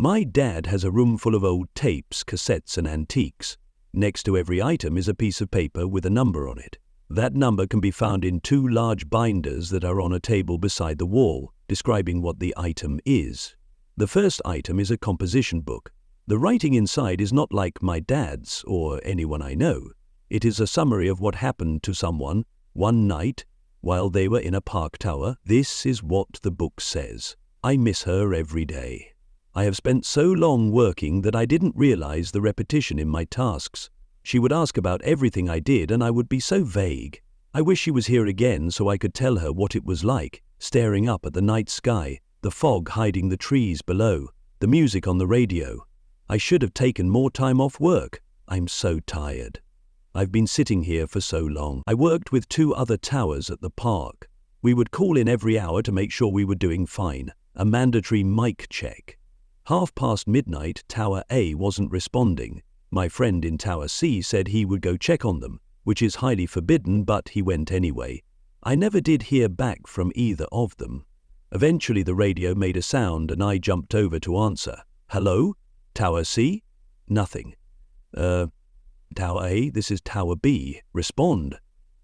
My dad has a room full of old tapes, cassettes and antiques. Next to every item is a piece of paper with a number on it. That number can be found in 2 large binders that are on a table beside the wall, describing what the item is. The first item is a composition book. The writing inside is not like my dad's or anyone I know. It is a summary of what happened to someone one night while they were in a park tower. This is what the book says. I miss her every day. I have spent so long working that I didn't realize the repetition in my tasks. She would ask about everything I did and I would be so vague. I wish she was here again so I could tell her what it was like, staring up at the night sky, the fog hiding the trees below, the music on the radio. I should have taken more time off work. I'm so tired. I've been sitting here for so long. I worked with 2 other towers at the park. We would call in every hour to make sure we were doing fine. A mandatory mic check. midnight, Tower A wasn't responding. My friend in Tower C said he would go check on them, which is highly forbidden, but he went anyway. I never did hear back from either of them. Eventually the radio made a sound and I jumped over to answer. Hello? Tower C? Nothing. Tower A, this is Tower B. Respond.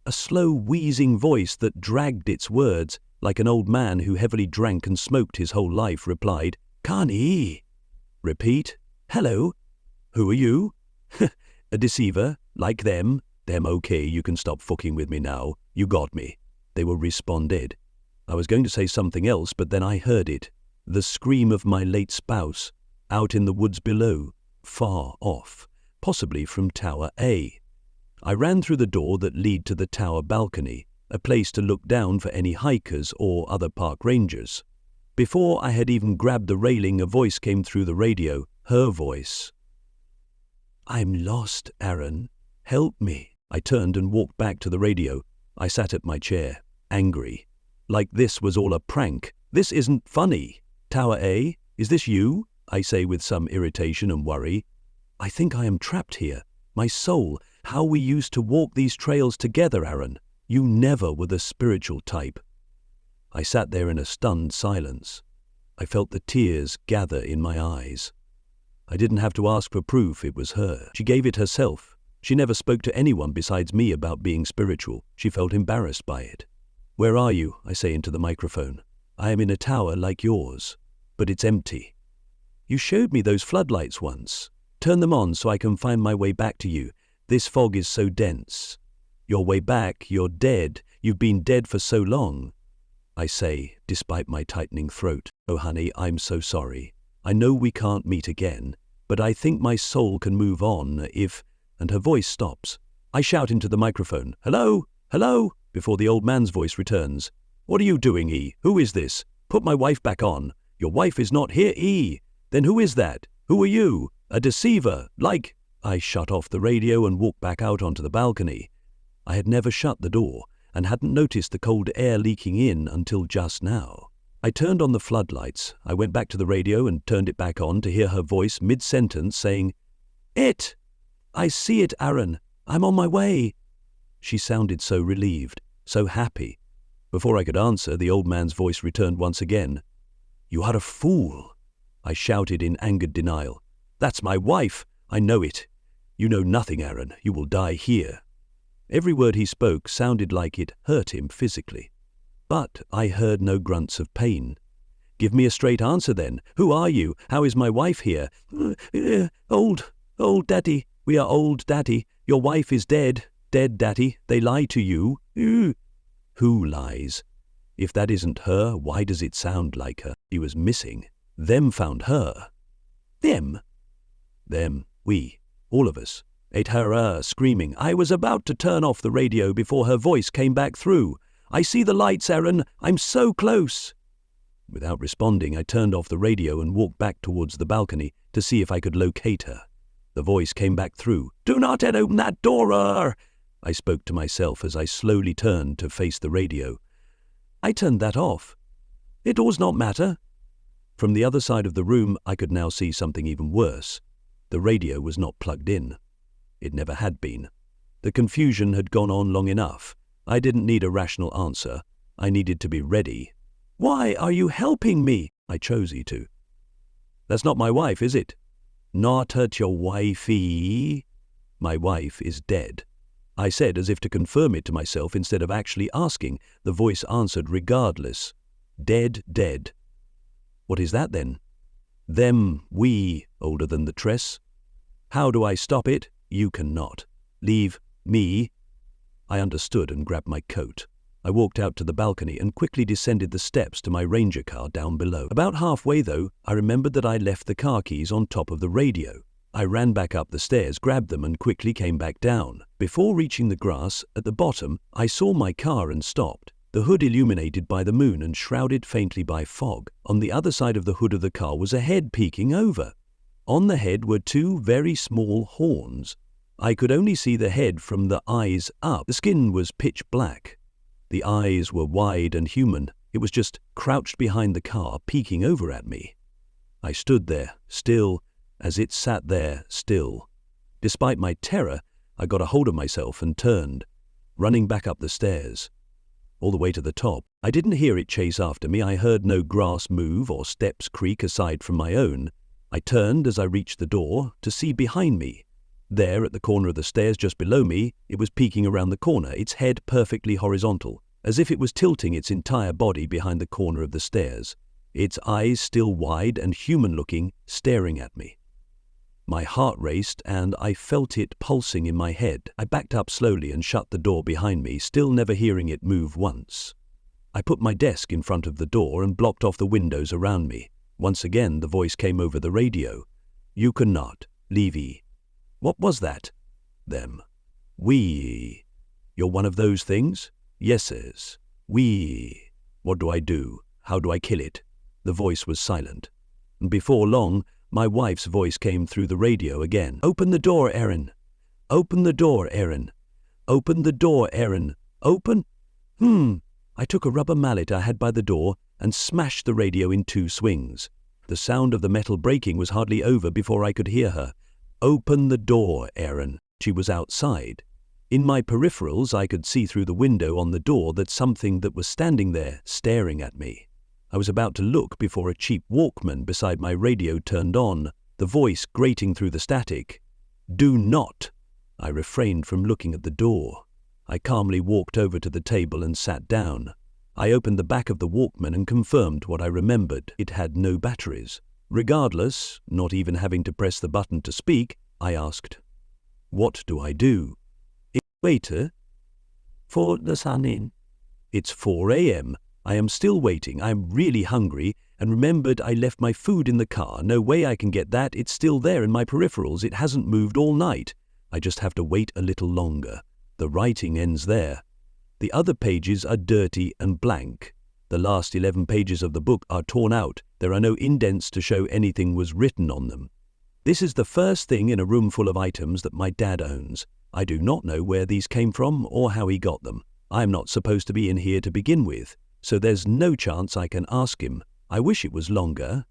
A slow, wheezing voice that dragged its words, like an old man who heavily drank and smoked his whole life, replied, Connie. Repeat. Hello. Who are you? A deceiver, like them. Them okay, you can stop fucking with me now. You got me. They will responded. I was going to say something else, but then I heard it. The scream of my late spouse, out in the woods below, far off, possibly from Tower A. I ran through the door that led to the tower balcony, a place to look down for any hikers or other park rangers. Before I had even grabbed the railing, a voice came through the radio, her voice. I'm lost, Aaron. Help me. I turned and walked back to the radio. I sat at my chair, angry. Like this was all a prank. This isn't funny. Tower A, is this you? I say with some irritation and worry. I think I am trapped here. My soul, how we used to walk these trails together, Aaron. You never were the spiritual type. I sat there in a stunned silence. I felt the tears gather in my eyes. I didn't have to ask for proof, it was her. She gave it herself. She never spoke to anyone besides me about being spiritual. She felt embarrassed by it. Where are you? I say into the microphone. I am in a tower like yours, but it's empty. You showed me those floodlights once. Turn them on so I can find my way back to you. This fog is so dense. Your way back, you're dead. You've been dead for so long. I say, despite my tightening throat, oh honey, I'm so sorry. I know we can't meet again, but I think my soul can move on if... And her voice stops. I shout into the microphone, hello, hello, before the old man's voice returns. What are you doing, E? Who is this? Put my wife back on. Your wife is not here, E. Then who is that? Who are you? A deceiver, like... I shut off the radio and walked back out onto the balcony. I had never shut the door and hadn't noticed the cold air leaking in until just now. I turned on the floodlights. I went back to the radio and turned it back on to hear her voice mid-sentence saying, It! I see it, Aaron. I'm on my way. She sounded so relieved, so happy. Before I could answer, the old man's voice returned once again. You are a fool, I shouted in angered denial. That's my wife. I know it. You know nothing, Aaron. You will die here. Every word he spoke sounded like it hurt him physically. But I heard no grunts of pain. Give me a straight answer then. Who are you? How is my wife here? Old daddy. We are old, daddy. Your wife is dead. Dead, daddy. They lie to you. Who lies? If that isn't her, why does it sound like her? She was missing. Them found her. Them? Them. We. All of us. Ate her screaming. I was about to turn off the radio before her voice came back through. I see the lights, Aaron. I'm so close. Without responding, I turned off the radio and walked back towards the balcony to see if I could locate her. The voice came back through. Do not open that door! I spoke to myself as I slowly turned to face the radio. I turned that off. It does not matter. From the other side of the room, I could now see something even worse. The radio was not plugged in. It never had been. The confusion had gone on long enough. I didn't need a rational answer. I needed to be ready. Why are you helping me? I chose to. That's not my wife, is it? Not hurt your wifey? My wife is dead. I said as if to confirm it to myself instead of actually asking. The voice answered regardless. Dead, dead. What is that then? Them, we, older than the tress. How do I stop it? You cannot. Leave me. I understood and grabbed my coat. I walked out to the balcony and quickly descended the steps to my Ranger car down below. About halfway, though, I remembered that I left the car keys on top of the radio. I ran back up the stairs, grabbed them, and quickly came back down. Before reaching the grass, at the bottom, I saw my car and stopped. The hood illuminated by the moon and shrouded faintly by fog. On the other side of the hood of the car was a head peeking over. On the head were two very small horns. I could only see the head from the eyes up. The skin was pitch black. The eyes were wide and human. It was just crouched behind the car, peeking over at me. I stood there, still, as it sat there, still. Despite my terror, I got a hold of myself and turned, running back up the stairs. All the way to the top, I didn't hear it chase after me. I heard no grass move or steps creak aside from my own. I turned as I reached the door to see behind me. There, at the corner of the stairs just below me, it was peeking around the corner, its head perfectly horizontal, as if it was tilting its entire body behind the corner of the stairs, its eyes still wide and human-looking, staring at me. My heart raced and I felt it pulsing in my head. I backed up slowly and shut the door behind me, still never hearing it move once. I put my desk in front of the door and blocked off the windows around me. Once again, the voice came over the radio. You cannot. Leave. What was that? Them. We. You're one of those things? Yeses. We. What do I do? How do I kill it? The voice was silent. And before long, my wife's voice came through the radio again. Open the door, Erin. Open the door, Erin. Open the door, Erin. Open? I took a rubber mallet I had by the door and smashed the radio in 2 swings. The sound of the metal breaking was hardly over before I could hear her. Open the door, Erin. She was outside. In my peripherals, I could see through the window on the door that something that was standing there, staring at me. I was about to look before a cheap Walkman beside my radio turned on, the voice grating through the static. Do not! I refrained from looking at the door. I calmly walked over to the table and sat down. I opened the back of the Walkman and confirmed what I remembered. It had no batteries. Regardless, not even having to press the button to speak, I asked, What do I do? Waiter? For the sun in. It's 4 a.m. I am still waiting. I am really hungry and remembered I left my food in the car. No way I can get that. It's still there in my peripherals. It hasn't moved all night. I just have to wait a little longer. The writing ends there. The other pages are dirty and blank. The last 11 pages of the book are torn out. There are no indents to show anything was written on them. This is the first thing in a room full of items that my dad owns. I do not know where these came from or how he got them. I am not supposed to be in here to begin with, so there's no chance I can ask him. I wish it was longer.